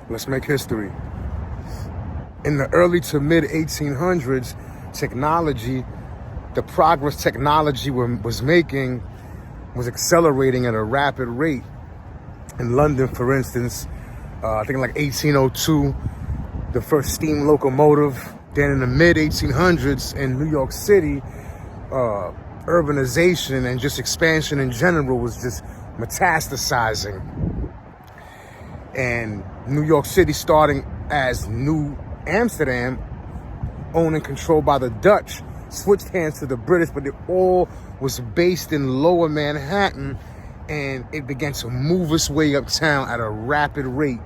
Let's make history. In the early to mid 1800s, technology, the progress technology was making was accelerating at a rapid rate. In London, for instance, I think in like 1802, the first steam locomotive. Then in the mid 1800s in New York City, urbanization and just expansion in general was just metastasizing. And New York City, starting as New Amsterdam, owned and controlled by the Dutch, switched hands to the British, but it all was based in Lower Manhattan, and it began to move its way uptown at a rapid rate.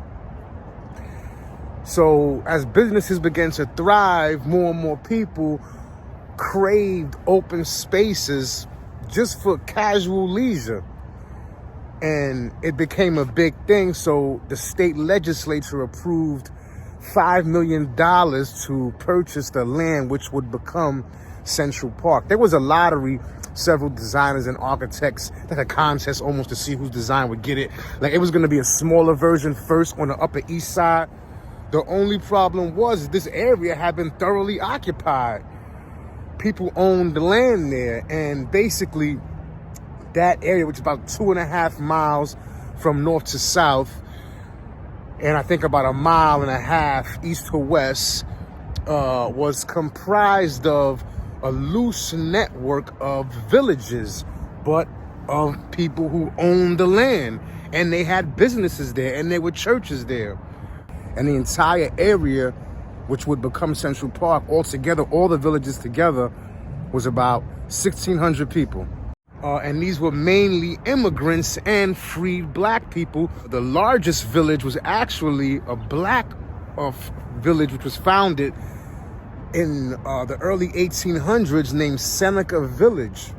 So as businesses began to thrive, more and more people craved open spaces just for casual leisure. And it became a big thing. So the state legislature approved $5 million to purchase the land, which would become Central Park. There was a lottery, several designers and architects, like a contest almost to see whose design would get it. Like it was going to be a smaller version first on the Upper East Side. The only problem was this area had been thoroughly occupied. People owned the land there, and basically that area, which is about 2.5 miles from north to south, and I think about 1.5 miles east to west, was comprised of a loose network of villages, but of people who owned the land, and they had businesses there, and there were churches there. And the entire area, which would become Central Park, altogether, all the villages together, was about 1,600 people. And these were mainly immigrants and freed black people. The largest village was actually a black village, which was founded in the early 1800s, named Seneca Village.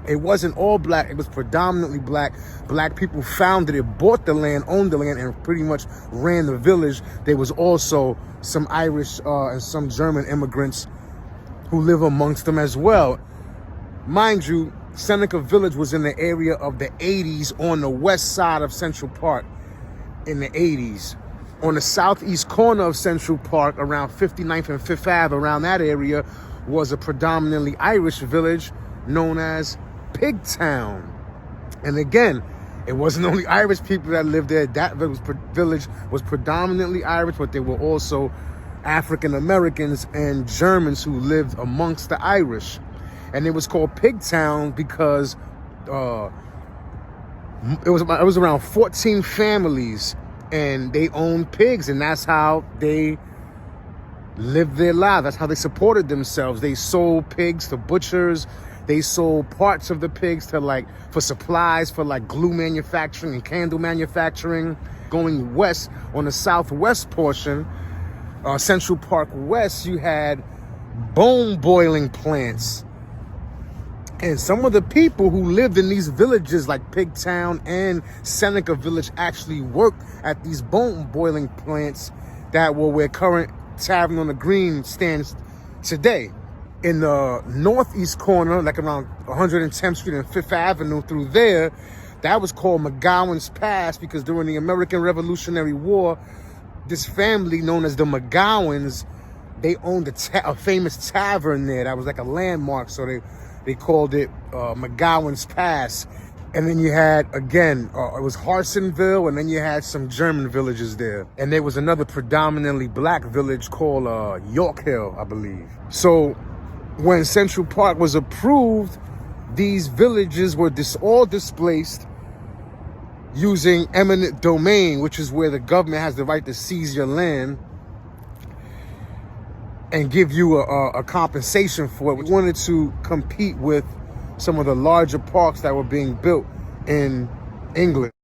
It wasn't all black, it was predominantly black. Black people founded it, bought the land, owned the land, and pretty much ran the village. There was also some Irish and some German immigrants who live amongst them as well. Mind you, Seneca Village was in the area of the 80s on the west side of Central Park in the 80s. On the southeast corner of Central Park, around 59th and 5th Ave, around that area, was a predominantly Irish village known as Pigtown. And again, it wasn't only Irish people that lived there. That village was predominantly Irish, but there were also African Americans and Germans who lived amongst the Irish. And it was called Pigtown because it was around 14 families, and they owned pigs, and that's how they lived their lives. That's how they supported themselves. They sold pigs to butchers. They sold parts of the pigs to for supplies for glue manufacturing and candle manufacturing. Going west on the southwest portion, Central Park West, you had bone boiling plants. And some of the people who lived in these villages like Pigtown and Seneca Village actually worked at these bone boiling plants that were where current Tavern on the Green stands today. In the northeast corner, like around 110th Street and 5th Avenue through there, that was called McGowan's Pass because during the American Revolutionary War, this family known as the McGowans, they owned a famous tavern there that was like a landmark, so they called it McGowan's Pass. And then you had, again, it was Harsonville, and then you had some German villages there. And there was another predominantly black village called York Hill, I believe. So when Central Park was approved, these villages were all displaced using eminent domain, which is where the government has the right to seize your land and give you a compensation for it. We wanted to compete with some of the larger parks that were being built in England.